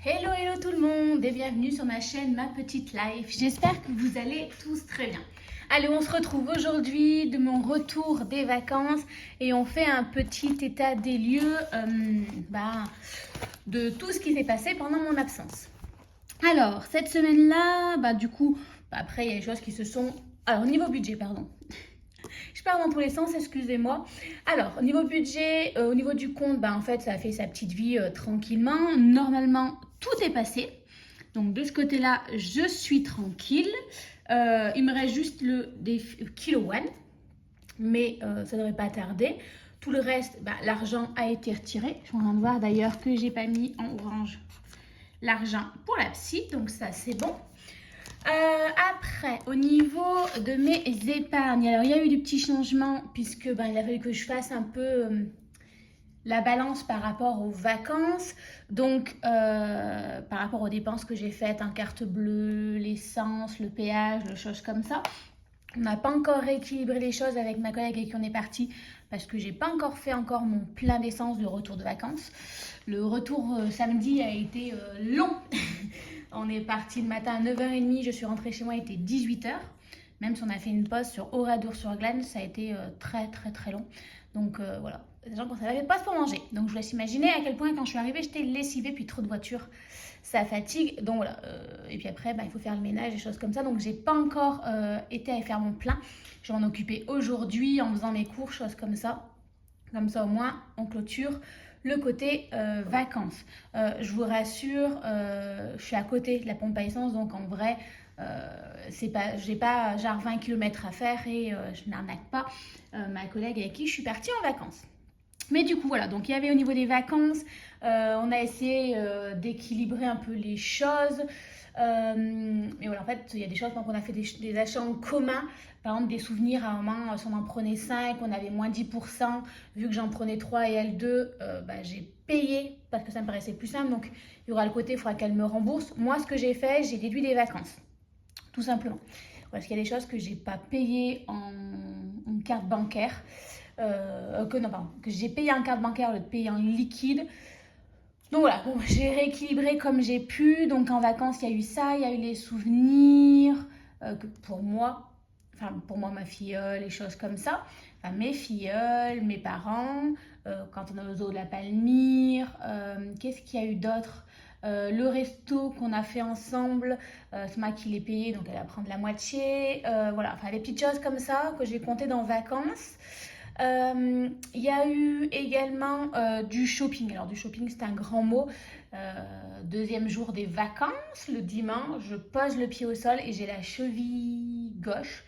Hello, hello tout le monde et bienvenue sur ma chaîne Ma Petite Life. J'espère que vous allez tous très bien. Allez, on se retrouve aujourd'hui de mon retour des vacances et on fait un petit état des lieux de tout ce qui s'est passé pendant mon absence. Alors, cette semaine-là, après il y a des choses qui se sont... Alors, niveau budget, pardon. Je pars dans tous les sens, excusez-moi. Alors, au niveau budget, au niveau du compte, en fait, ça a fait sa petite vie tranquillement. Normalement, tout est passé. Donc, de ce côté-là, je suis tranquille. Il me reste juste des kilowatts, mais ça ne devrait pas tarder. Tout le reste, l'argent a été retiré. Je suis en train de voir d'ailleurs que j'ai pas mis en orange l'argent pour la psy, donc ça, c'est bon. Après, au niveau de mes épargnes, alors il y a eu des petits changements puisque il a fallu que je fasse un peu la balance par rapport aux vacances. Donc, par rapport aux dépenses que j'ai faites, carte bleue, l'essence, le péage, les choses comme ça. On n'a pas encore rééquilibré les choses avec ma collègue avec qui on est parti parce que j'ai pas encore fait mon plein d'essence de retour de vacances. Le retour samedi a été long. On est parti le matin à 9h30, je suis rentrée chez moi, il était 18h. Même si on a fait une pause sur Oradour-sur-Glane, ça a été très très très long. Donc voilà, les gens pensaient à la pause pour manger. Donc je vous laisse imaginer à quel point quand je suis arrivée, j'étais lessivée, puis trop de voitures, ça fatigue. Donc voilà, et puis après, il faut faire le ménage, des choses comme ça. Donc j'ai pas encore été à faire mon plein. Je vais m'en occuper aujourd'hui en faisant mes cours, choses comme ça. Comme ça au moins, on clôture le côté vacances. Je vous rassure, je suis à côté de la pompe à essence, donc en vrai, j'ai pas genre 20 km à faire et je n'arnaque pas ma collègue avec qui je suis partie en vacances. Mais du coup, voilà, donc il y avait au niveau des vacances, on a essayé d'équilibrer un peu les choses. Mais voilà, en fait, il y a des choses, on a fait des achats en commun. Par exemple, des souvenirs, à un moment, si on en prenait 5, on avait moins 10%. Vu que j'en prenais 3 et elle 2, j'ai payé parce que ça me paraissait plus simple. Donc, il y aura le côté, il faudra qu'elle me rembourse. Moi, ce que j'ai fait, j'ai déduit des vacances. Tout simplement. Parce qu'il y a des choses que j'ai pas payées en carte bancaire. Que j'ai payé en carte bancaire au lieu de payer en liquide. Donc voilà, j'ai rééquilibré comme j'ai pu. Donc en vacances, il y a eu ça, il y a eu les souvenirs que pour moi, ma filleule, les choses comme ça. Enfin, mes filleuls, mes parents, quand on est au zoo de la Palmyre, qu'est-ce qu'il y a eu d'autre? Le resto qu'on a fait ensemble, c'est moi qui l'ai payé, donc elle va prendre la moitié. Voilà, enfin des petites choses comme ça que j'ai comptées dans vacances. Il y a eu également du shopping. Alors du shopping, c'est un grand mot. Deuxième jour des vacances, le dimanche, je pose le pied au sol et j'ai la cheville gauche,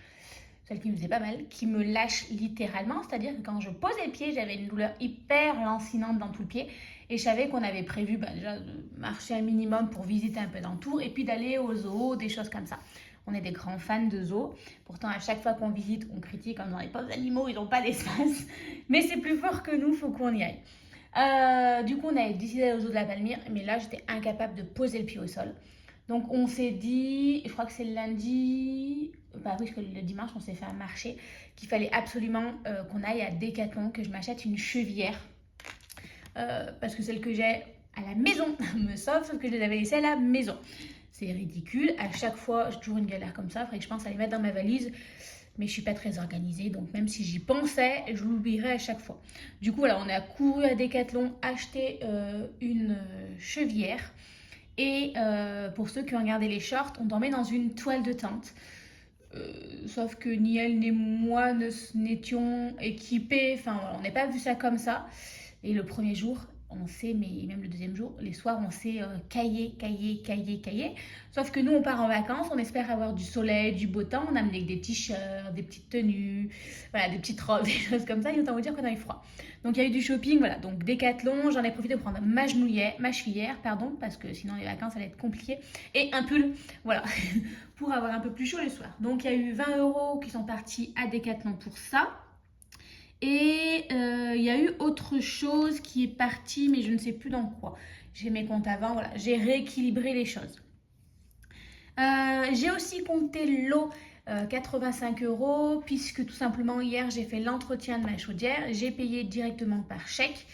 celle qui me faisait pas mal, qui me lâche littéralement. C'est-à-dire que quand je posais le pied, j'avais une douleur hyper lancinante dans tout le pied. Et je savais qu'on avait prévu déjà de marcher un minimum pour visiter un peu d'entour et puis d'aller au zoo, des choses comme ça. On est des grands fans de zoo. Pourtant, à chaque fois qu'on visite, on critique en disant les pauvres animaux, ils n'ont pas d'espace. Mais c'est plus fort que nous, il faut qu'on y aille. Du coup, on avait décidé d'aller au zoo de la Palmyre, mais là, j'étais incapable de poser le pied au sol. Donc, on s'est dit, je crois que c'est le lundi, oui, parce que le dimanche, on s'est fait un marché, qu'il fallait absolument qu'on aille à Decathlon, que je m'achète une chevillère. Parce que celle que j'ai à la maison me sauve, sauf que je les avais laissées à la maison. C'est ridicule. À chaque fois, j'ai toujours une galère comme ça. Il faudrait que je pense à les mettre dans ma valise. Mais je suis pas très organisée. Donc, même si j'y pensais, je l'oublierais à chaque fois. Du coup, voilà, on a couru à Decathlon, acheté une chevillère. Et pour ceux qui ont regardé les shorts, on dormait dans une toile de tente. Sauf que ni elle ni moi n'étions équipés. Enfin, voilà, on n'a pas vu ça comme ça. Et le premier jour, on s'est, mais même le deuxième jour, les soirs, on s'est caillé. Sauf que nous, on part en vacances, on espère avoir du soleil, du beau temps. On a amené des t-shirts, des petites tenues, voilà, des petites robes, des choses comme ça. Et autant vous dire qu'on a eu froid. Donc, il y a eu du shopping, voilà. Donc, Decathlon, j'en ai profité pour prendre ma chevillère, parce que sinon, les vacances, ça allait être compliqué. Et un pull, voilà, pour avoir un peu plus chaud les soirs. Donc, il y a eu 20 € qui sont partis à Decathlon pour ça. Et il y a eu autre chose qui est partie, mais je ne sais plus dans quoi. J'ai mes comptes avant, voilà, j'ai rééquilibré les choses. J'ai aussi compté l'eau, 85 €, puisque tout simplement hier j'ai fait l'entretien de ma chaudière. J'ai payé directement par chèque.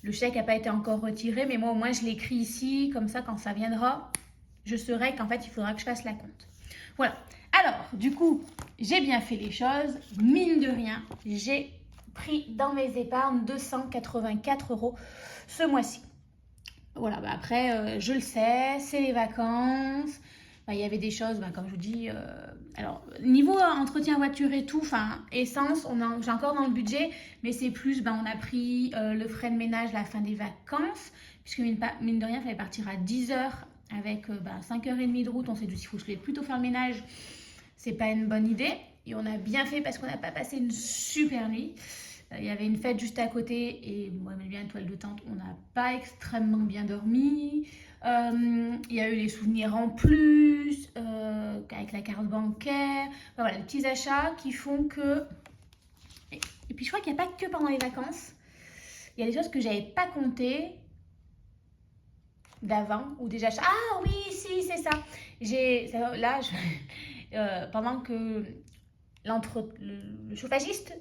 Le chèque n'a pas été encore retiré, mais moi au moins je l'écris ici, comme ça quand ça viendra, je saurai qu'en fait il faudra que je fasse la compte. Voilà. Alors, du coup, j'ai bien fait les choses. Mine de rien, j'ai pris dans mes épargnes 284 € ce mois-ci. Voilà, après, je le sais, c'est les vacances. Il y avait des choses, comme je vous dis. Alors, niveau entretien voiture et tout, essence, j'ai encore dans le budget, mais c'est plus, on a pris le frais de ménage à la fin des vacances, puisque mine de rien, il fallait partir à 10h avec 5h30 de route. On s'est dit, s'il faut que je vais plutôt faire le ménage, c'est pas une bonne idée. Et on a bien fait parce qu'on n'a pas passé une super nuit. Il y avait une fête juste à côté et moi, même bien toile de tente, on n'a pas extrêmement bien dormi. Il y a eu les souvenirs en plus, avec la carte bancaire. Voilà, les petits achats qui font que... Et puis je crois qu'il n'y a pas que pendant les vacances. Il y a des choses que je n'avais pas comptées d'avant ou des achats. Ah oui, si, c'est ça. Pendant que le chauffagiste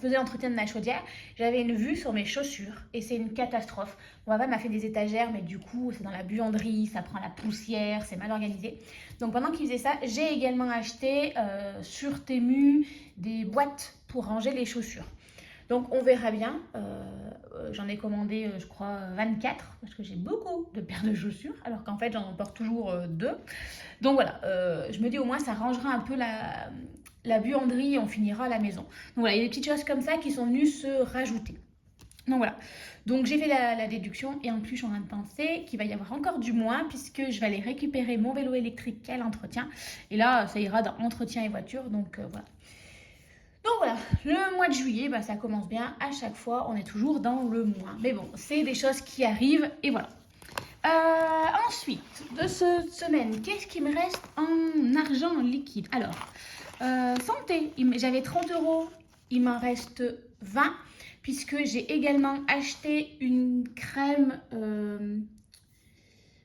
faisait l'entretien de ma chaudière, j'avais une vue sur mes chaussures et c'est une catastrophe. Mon papa m'a fait des étagères, mais du coup c'est dans la buanderie, ça prend la poussière, c'est mal organisé. Donc pendant qu'il faisait ça, j'ai également acheté sur Temu des boîtes pour ranger les chaussures. Donc on verra bien. J'en ai commandé, je crois, 24 parce que j'ai beaucoup de paires de chaussures, alors qu'en fait j'en porte toujours 2. Donc voilà, je me dis au moins ça rangera un peu la buanderie et on finira à la maison. Donc voilà, il y a des petites choses comme ça qui sont venues se rajouter. Donc voilà, donc j'ai fait la déduction et en plus je suis en train de penser qu'il va y avoir encore du moins puisque je vais aller récupérer mon vélo électrique à l'entretien. Et là, ça ira dans entretien et voiture, donc voilà. Donc voilà, le mois de juillet, ça commence bien. À chaque fois, on est toujours dans le moins. Mais bon, c'est des choses qui arrivent et voilà. Ensuite, de cette semaine, qu'est-ce qui me reste en argent liquide? Alors, santé, j'avais 30 €, il m'en reste 20 puisque j'ai également acheté une crème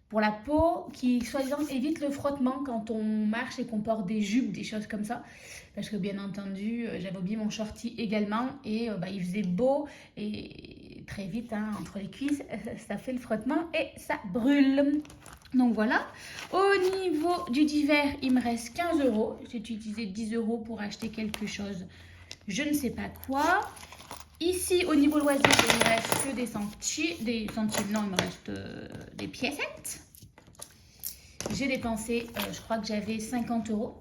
pour la peau qui, soi-disant, évite le frottement quand on marche et qu'on porte des jupes, des choses comme ça. Parce que bien entendu, j'avais oublié mon shorty également et il faisait beau et très vite, entre les cuisses, ça fait le frottement et ça brûle. Donc voilà. Au niveau du divers, il me reste 15 €. J'ai utilisé 10 € pour acheter quelque chose, je ne sais pas quoi. Ici, au niveau loisir, il me reste que des centimes, non, il me reste des piécettes. J'ai dépensé, je crois que j'avais 50 €.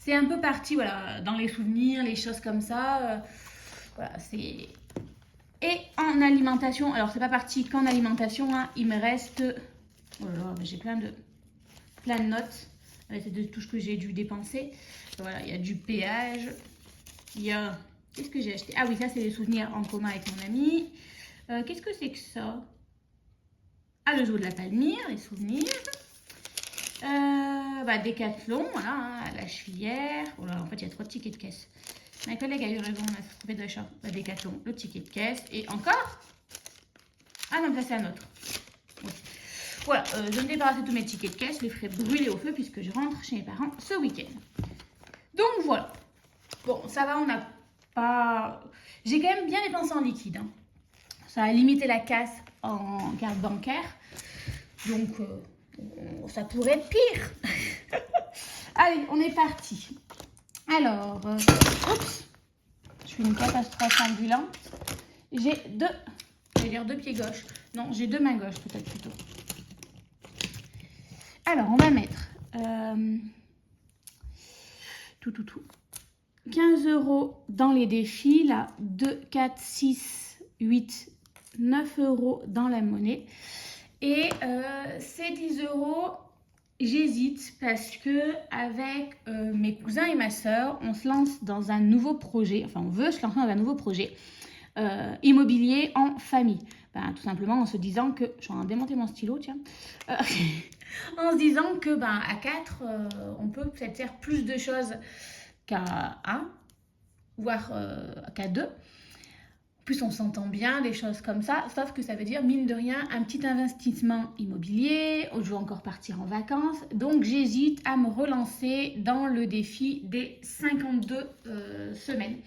C'est un peu parti, voilà, dans les souvenirs, les choses comme ça. Voilà, c'est... Et en alimentation, alors c'est pas parti qu'en alimentation, il me reste... Oh là là, j'ai plein de notes. C'est de tout ce que j'ai dû dépenser. Voilà, il y a du péage, il y a... Qu'est-ce que j'ai acheté? Ah oui, ça c'est les souvenirs en commun avec mon ami. Qu'est-ce que c'est que ça? Ah, le jour de la Palmyre, les souvenirs. Décathlon, voilà, la chevillère. Oh là, en fait, il y a 3 tickets de caisse. Ma collègue a eu raison, on a trouvé de l'achat. Décathlon, le ticket de caisse. Et encore? Ah non, ça c'est un autre. Okay. Voilà, je me débarrasse de tous mes tickets de caisse, les ferai brûler au feu puisque je rentre chez mes parents ce week-end. Donc voilà. Bon, ça va, on n'a pas... J'ai quand même bien dépensé en liquide. Ça a limité la casse en carte bancaire. Donc, ça pourrait être pire. Allez, on est parti. Alors, oups, je suis une catastrophe ambulante. J'ai deux pieds gauches. Non, j'ai 2 mains gauches peut-être plutôt. Alors, on va mettre tout. 15 € dans les défis, là, 2, 4, 6, 8, 9 € dans la monnaie. Et ces 10 €, j'hésite parce que avec mes cousins et ma soeur, on se lance dans un nouveau projet, on veut se lancer dans un nouveau projet immobilier en famille. Tout simplement en se disant que, je suis en train de démonter mon stylo, tiens, en se disant que à 4, on peut peut-être faire plus de choses qu'à 1, voire qu'à 2. Plus on s'entend bien, des choses comme ça, sauf que ça veut dire, mine de rien, un petit investissement immobilier, je veux encore partir en vacances, donc j'hésite à me relancer dans le défi des 52 semaines.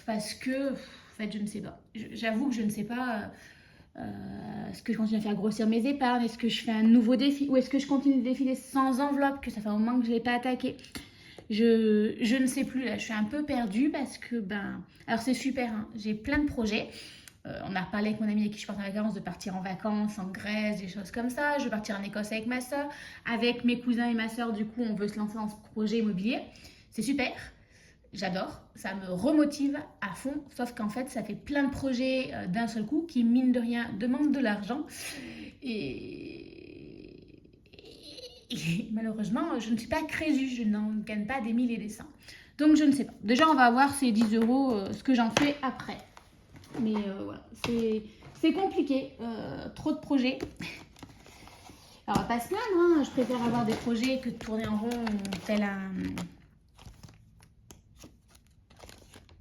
Parce que, en fait, je ne sais pas. j'avoue que je ne sais pas est-ce que je continue à faire grossir mes épargnes, est-ce que je fais un nouveau défi ou est-ce que je continue le défi des 100 enveloppes, que ça fait un moment que je ne l'ai pas attaqué. Je ne sais plus, là, je suis un peu perdue parce que, alors c'est super, hein, j'ai plein de projets. On a reparlé avec mon ami avec qui je pars en vacances de partir en vacances en Grèce, des choses comme ça. Je vais partir en Écosse avec ma soeur. Avec mes cousins et ma soeur, du coup, on veut se lancer dans ce projet immobilier. C'est super, j'adore, ça me remotive à fond. Sauf qu'en fait, ça fait plein de projets d'un seul coup qui, mine de rien, demandent de l'argent. Et malheureusement, je ne suis pas crédule, je n'en gagne pas des mille et des cents. Donc je ne sais pas. Déjà, on va voir ces 10 €, ce que j'en fais après. Mais voilà, c'est compliqué, trop de projets. Alors, on va pas se plaindre, hein. Je préfère avoir des projets que de tourner en rond tel un...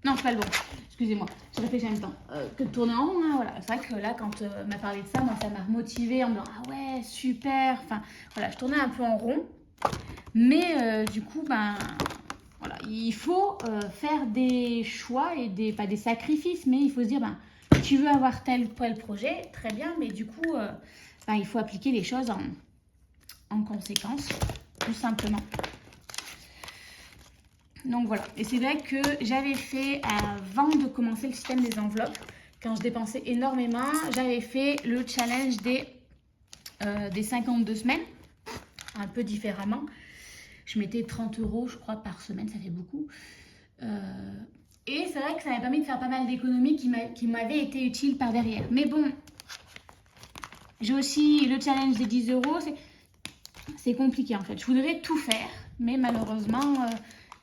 Non, c'est pas le bon, excusez-moi, je réfléchis en même temps. Que de tourner en rond, hein, voilà. C'est vrai que là, quand on m'a parlé de ça, moi, ça m'a remotivée en me disant « Ah ouais, super !» Enfin, voilà, je tournais un peu en rond. Mais du coup, voilà, il faut faire des choix et pas des sacrifices, mais il faut se dire, tu veux avoir tel ou tel projet, très bien, mais du coup, il faut appliquer les choses en conséquence, tout simplement. Donc voilà, et c'est vrai que j'avais fait, avant de commencer le système des enveloppes, quand je dépensais énormément, j'avais fait le challenge des 52 semaines, un peu différemment. Je mettais 30 €, je crois, par semaine, ça fait beaucoup. Et c'est vrai que ça m'a permis de faire pas mal d'économies qui m'avaient été utiles par derrière. Mais bon, j'ai aussi le challenge des 10 €. C'est compliqué en fait. Je voudrais tout faire, mais malheureusement,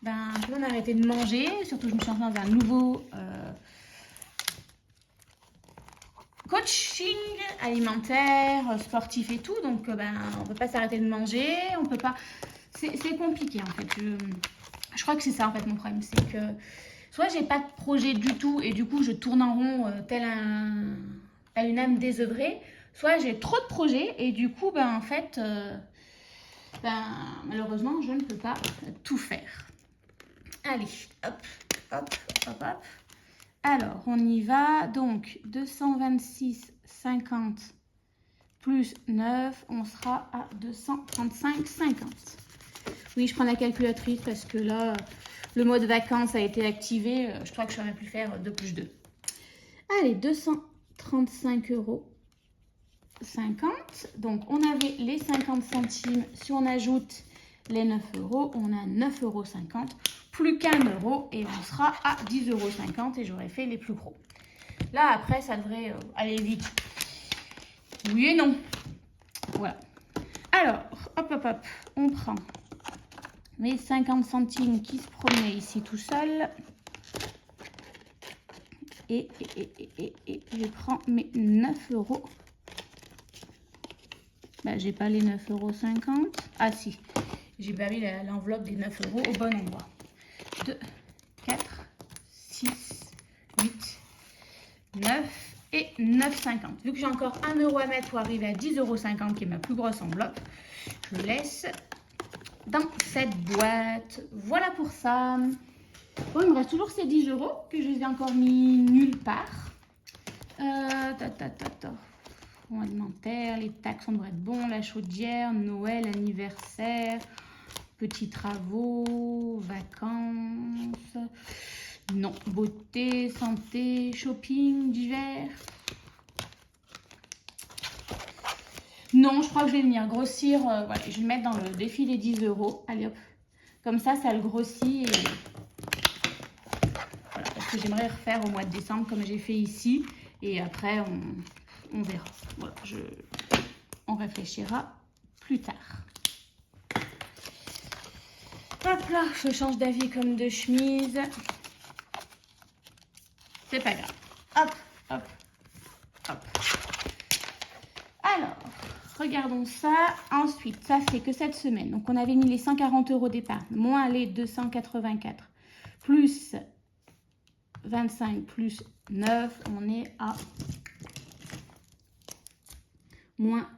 je vais en arrêter de manger. Surtout, je me suis lancée dans un nouveau coaching alimentaire, sportif et tout. Donc, on ne peut pas s'arrêter de manger. On peut pas... C'est compliqué en fait. Je crois que c'est ça en fait mon problème. C'est que soit j'ai pas de projet du tout et du coup je tourne en rond tel une âme désœuvrée. Soit j'ai trop de projets et du coup en fait malheureusement je ne peux pas tout faire. Allez, hop, hop, hop, hop. Alors on y va. Donc 226,50 plus 9, on sera à 235,50. Oui, je prends la calculatrice parce que là, le mode vacances a été activé. Je crois que je n'aurais pu faire 2 plus 2. Allez, 235,50 €. Donc, on avait les 50 centimes. Si on ajoute les 9 €, on a 9,50 €. Plus qu'1 € et on sera à 10,50 € et j'aurai fait les plus gros. Là, après, ça devrait aller vite. Oui et non. Voilà. Alors, hop, hop, hop, on prend mes 50 centimes qui se promenaient ici tout seul. Et je prends mes 9 €. J'ai pas les 9,50 €. Ah si, j'ai pas mis l'enveloppe des 9 € au bon endroit. 2, 4, 6, 8, 9 et 9,50. Vu que j'ai encore 1 € à mettre pour arriver à 10,50 € qui est ma plus grosse enveloppe, je laisse dans cette boîte. Voilà pour ça. Bon, il me reste toujours ces 10 € que je les ai encore mis nulle part. Fonds alimentaire, les taxes, on devrait être bon. La chaudière, Noël, anniversaire, petits travaux, vacances. Non, beauté, santé, shopping, d'hiver. Non, je crois que je vais venir grossir. Voilà, je vais le mettre dans le défi des 10 €. Allez hop. Comme ça le grossit. Et... Voilà, parce que j'aimerais refaire au mois de décembre comme j'ai fait ici. Et après, on verra. Voilà, on réfléchira plus tard. Hop là, je change d'avis comme de chemise. C'est pas grave. Hop, hop, hop. Alors, regardons ça. Ensuite, ça fait que cette semaine. Donc, on avait mis les 140 € d'épargne, moins les 284, plus 25, plus 9. On est à moins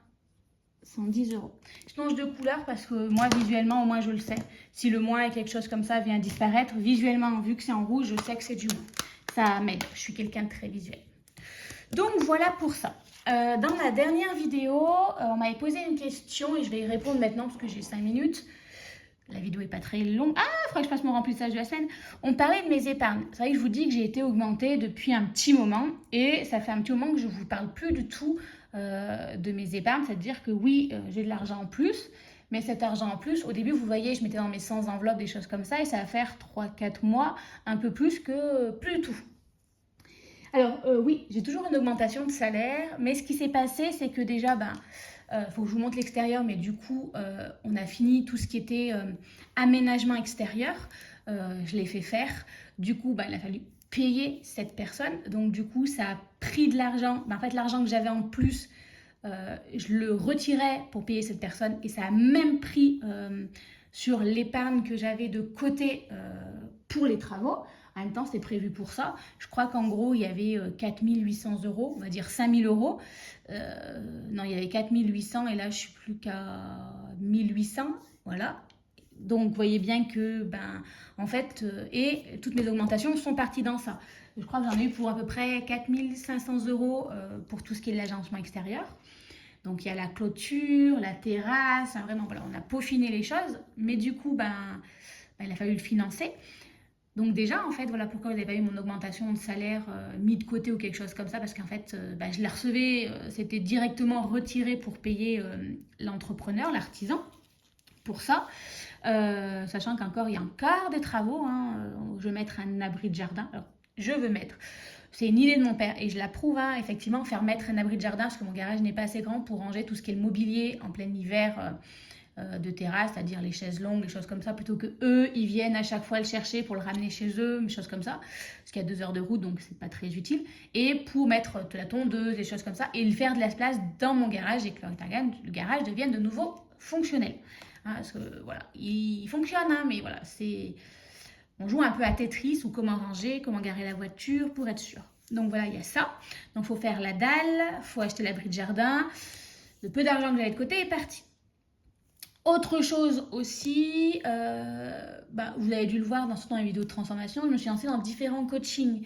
110 €. Je change de couleur parce que moi, visuellement, au moins, je le sais. Si le moins et quelque chose comme ça vient disparaître, visuellement, vu que c'est en rouge, je sais que c'est du moins. Ça m'aide. Je suis quelqu'un de très visuel. Donc voilà pour ça. Dans la dernière vidéo, on m'avait posé une question et je vais y répondre maintenant parce que j'ai 5 minutes. La vidéo n'est pas très longue. Ah, il faudrait que je fasse mon remplissage de la semaine. On parlait de mes épargnes. C'est vrai que je vous dis que j'ai été augmentée depuis un petit moment et ça fait un petit moment que je ne vous parle plus du tout de mes épargnes. C'est-à-dire que oui, j'ai de l'argent en plus, mais cet argent en plus, au début, vous voyez, je mettais dans mes 100 enveloppes, des choses comme ça, et ça va faire 3-4 mois, un peu plus que plus du tout. Alors oui, j'ai toujours une augmentation de salaire, mais ce qui s'est passé, c'est que déjà, faut que je vous montre l'extérieur, mais du coup, on a fini tout ce qui était aménagement extérieur. Je l'ai fait faire. Du coup, il a fallu payer cette personne. Donc, du coup, ça a pris de l'argent. En fait, l'argent que j'avais en plus, je le retirais pour payer cette personne. Et ça a même pris sur l'épargne que j'avais de côté pour les travaux. En même temps, c'était prévu pour ça. Je crois qu'en gros, il y avait 4 800 €, on va dire 5 000 €. Non, il y avait 4 800 et là, je suis plus qu'à 1 800. Voilà. Donc, vous voyez bien que, en fait, et toutes mes augmentations sont parties dans ça. Je crois que j'en ai eu pour à peu près 4 500 € pour tout ce qui est de l'agencement extérieur. Donc, il y a la clôture, la terrasse, vraiment, voilà, on a peaufiné les choses. Mais du coup, il a fallu le financer. Donc déjà, en fait, voilà pourquoi vous n'avez pas eu mon augmentation de salaire mis de côté ou quelque chose comme ça, parce qu'en fait, je la recevais, c'était directement retiré pour payer l'entrepreneur, l'artisan, pour ça. Sachant qu'encore, il y a encore des travaux, je veux mettre un abri de jardin. Alors, je veux mettre, c'est une idée de mon père et je l'approuve, effectivement, faire mettre un abri de jardin parce que mon garage n'est pas assez grand pour ranger tout ce qui est le mobilier en plein hiver de terrasse, c'est-à-dire les chaises longues, les choses comme ça, plutôt que eux, ils viennent à chaque fois le chercher pour le ramener chez eux, des choses comme ça, parce qu'il y a 2 heures de route, donc c'est pas très utile, et pour mettre de la tondeuse, des choses comme ça, et le faire de la place dans mon garage, et que le garage devienne de nouveau fonctionnel. Parce que voilà, il fonctionne, mais voilà, on joue un peu à Tetris, ou comment ranger, comment garer la voiture, pour être sûr. Donc voilà, il y a ça. Donc il faut faire la dalle, il faut acheter l'abri de jardin, le peu d'argent que j'avais de côté est parti. Autre chose aussi, vous avez dû le voir dans certaines vidéos de transformation, je me suis lancée dans différents coachings.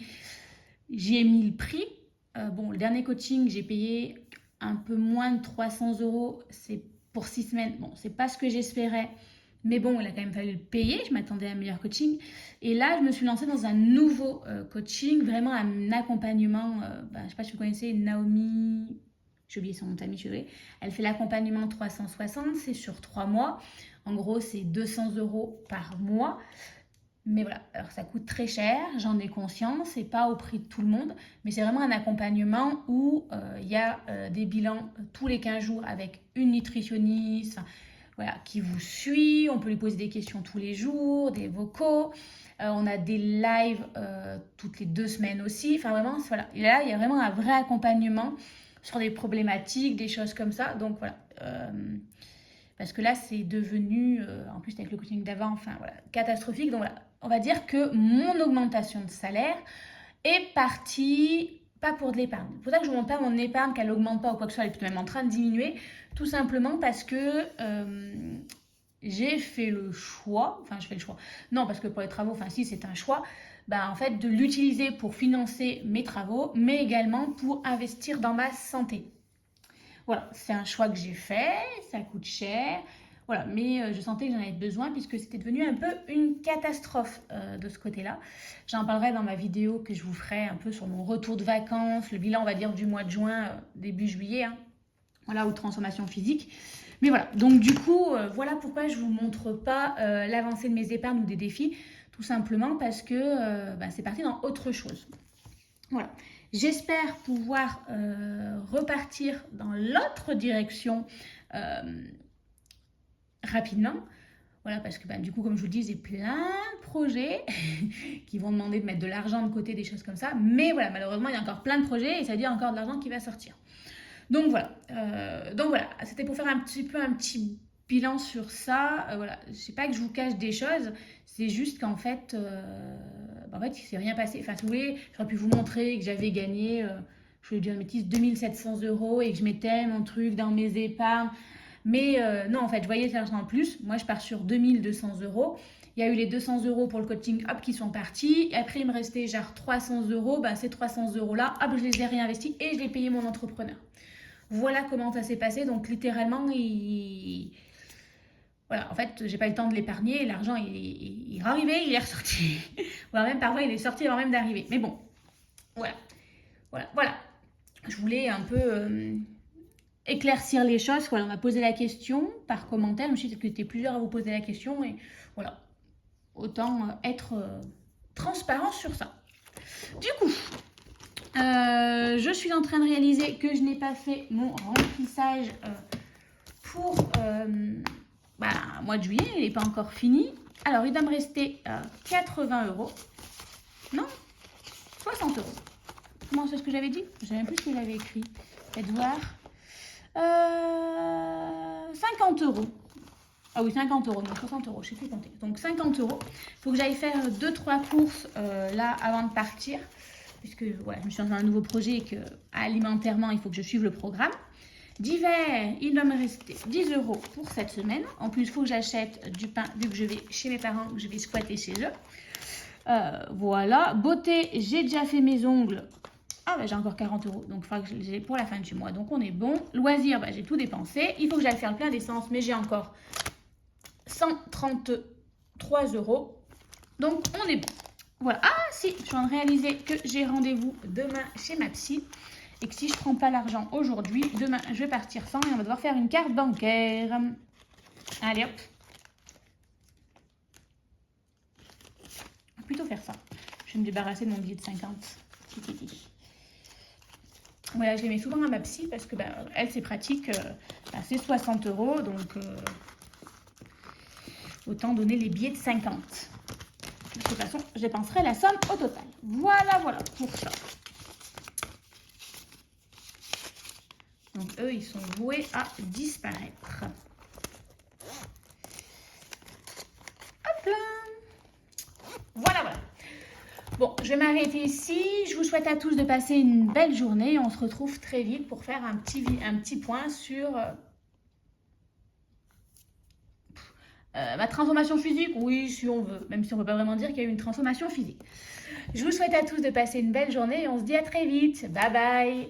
J'ai mis le prix. Le dernier coaching, j'ai payé un peu moins de 300 €. C'est pour 6 semaines. Bon, c'est pas ce que j'espérais, mais bon, il a quand même fallu le payer. Je m'attendais à un meilleur coaching. Et là, je me suis lancée dans un nouveau coaching, vraiment un accompagnement. Je ne sais pas si vous connaissez Naomi. J'ai oublié son nom de famille, je suis désolée. Elle fait l'accompagnement 360, c'est sur 3 mois. En gros, c'est 200 € par mois. Mais voilà, alors ça coûte très cher, j'en ai conscience, c'est pas au prix de tout le monde, mais c'est vraiment un accompagnement où il y a des bilans tous les 15 jours avec une nutritionniste, qui vous suit, on peut lui poser des questions tous les jours, des vocaux, on a des lives toutes les 2 semaines aussi, vraiment, voilà. Et là, il y a vraiment un vrai accompagnement sur des problématiques, des choses comme ça. Donc voilà, parce que là, c'est devenu, en plus avec le coaching d'avant, catastrophique. Donc voilà, on va dire que mon augmentation de salaire est partie, pas pour de l'épargne. C'est pour ça que je ne montre pas mon épargne, qu'elle n'augmente pas ou quoi que ce soit, elle est plutôt même en train de diminuer, tout simplement parce que j'ai fait le choix, non, parce que pour les travaux, si c'est un choix, en fait, de l'utiliser pour financer mes travaux, mais également pour investir dans ma santé. Voilà, c'est un choix que j'ai fait, ça coûte cher, voilà, mais je sentais que j'en avais besoin puisque c'était devenu un peu une catastrophe de ce côté-là. J'en parlerai dans ma vidéo que je vous ferai un peu sur mon retour de vacances, le bilan, on va dire, du mois de juin, début juillet, voilà, ou transformation physique. Mais voilà, donc du coup, voilà pourquoi je ne vous montre pas l'avancée de mes épargnes ou des défis. Tout simplement parce que c'est parti dans autre chose. Voilà. J'espère pouvoir repartir dans l'autre direction rapidement. Voilà, parce que du coup, comme je vous le dis, j'ai plein de projets qui vont demander de mettre de l'argent de côté, des choses comme ça. Mais voilà, malheureusement, il y a encore plein de projets et ça veut dire encore de l'argent qui va sortir. Donc voilà, c'était pour faire un petit bilan sur ça. Voilà, je sais pas que je vous cache des choses, c'est juste qu'en fait, il s'est rien passé. Enfin, si vous voulez, j'aurais pu vous montrer que j'avais gagné, je vais dire une bêtise, 2 700 € et que je mettais mon truc dans mes épargnes. Mais non, en fait, je voyais cet argent en plus. Moi, je pars sur 2 200 € Il y a eu les 200 € pour le coaching, hop, qui sont partis. Et après, il me restait genre 300 €. Bah, ces 300 € là, hop, je les ai réinvestis et je l'ai payé mon entrepreneur. Voilà comment ça s'est passé. Donc, littéralement, voilà, en fait, j'ai pas eu le temps de l'épargner. L'argent, il est arrivé, il est ressorti. Voire même parfois, il est sorti avant même d'arriver. Mais bon, voilà. Je voulais un peu éclaircir les choses. Voilà, on m'a posé la question par commentaire. Je me suis dit que c'était plusieurs à vous poser la question. Et voilà, autant être transparent sur ça. Du coup, je suis en train de réaliser que je n'ai pas fait mon remplissage pour mois de juillet. Il n'est pas encore fini. Alors, il doit me rester 80 €. Non, 60 €. Comment c'est ce que j'avais dit? Je ne sais même plus ce que j'avais écrit. Faites voir. 50 €. Ah oui, 50 €, donc 60 €, je sais plus compter. Donc 50 €. Il faut que j'aille faire 2-3 courses là avant de partir. Puisque voilà, je me suis dans un nouveau projet et que alimentairement, il faut que je suive le programme. D'hiver, il doit me rester 10 € pour cette semaine. En plus, il faut que j'achète du pain vu que je vais chez mes parents, que je vais squatter chez eux. Voilà. Beauté, j'ai déjà fait mes ongles. Ah, bah, j'ai encore 40 €, donc il faudra que je les ai pour la fin du mois. Donc, on est bon. Loisirs, bah, j'ai tout dépensé. Il faut que j'aille faire le plein d'essence, mais j'ai encore 133 €. Donc, on est bon. Voilà. Ah, si, je viens de réaliser que j'ai rendez-vous demain chez ma psy. Et que si je ne prends pas l'argent aujourd'hui, demain, je vais partir sans et on va devoir faire une carte bancaire. Allez, hop. On va plutôt faire ça. Je vais me débarrasser de mon billet de 50. Voilà, je les mets souvent à ma psy parce que elle, c'est pratique. C'est 60 €, donc autant donner les billets de 50. De toute façon, je dépenserai la somme au total. Voilà pour ça. Donc, eux, ils sont voués à disparaître. Hop là. Voilà. Bon, je vais m'arrêter ici. Je vous souhaite à tous de passer une belle journée. On se retrouve très vite pour faire un petit point sur ma transformation physique. Oui, si on veut. Même si on ne peut pas vraiment dire qu'il y a eu une transformation physique. Je vous souhaite à tous de passer une belle journée et on se dit à très vite. Bye bye.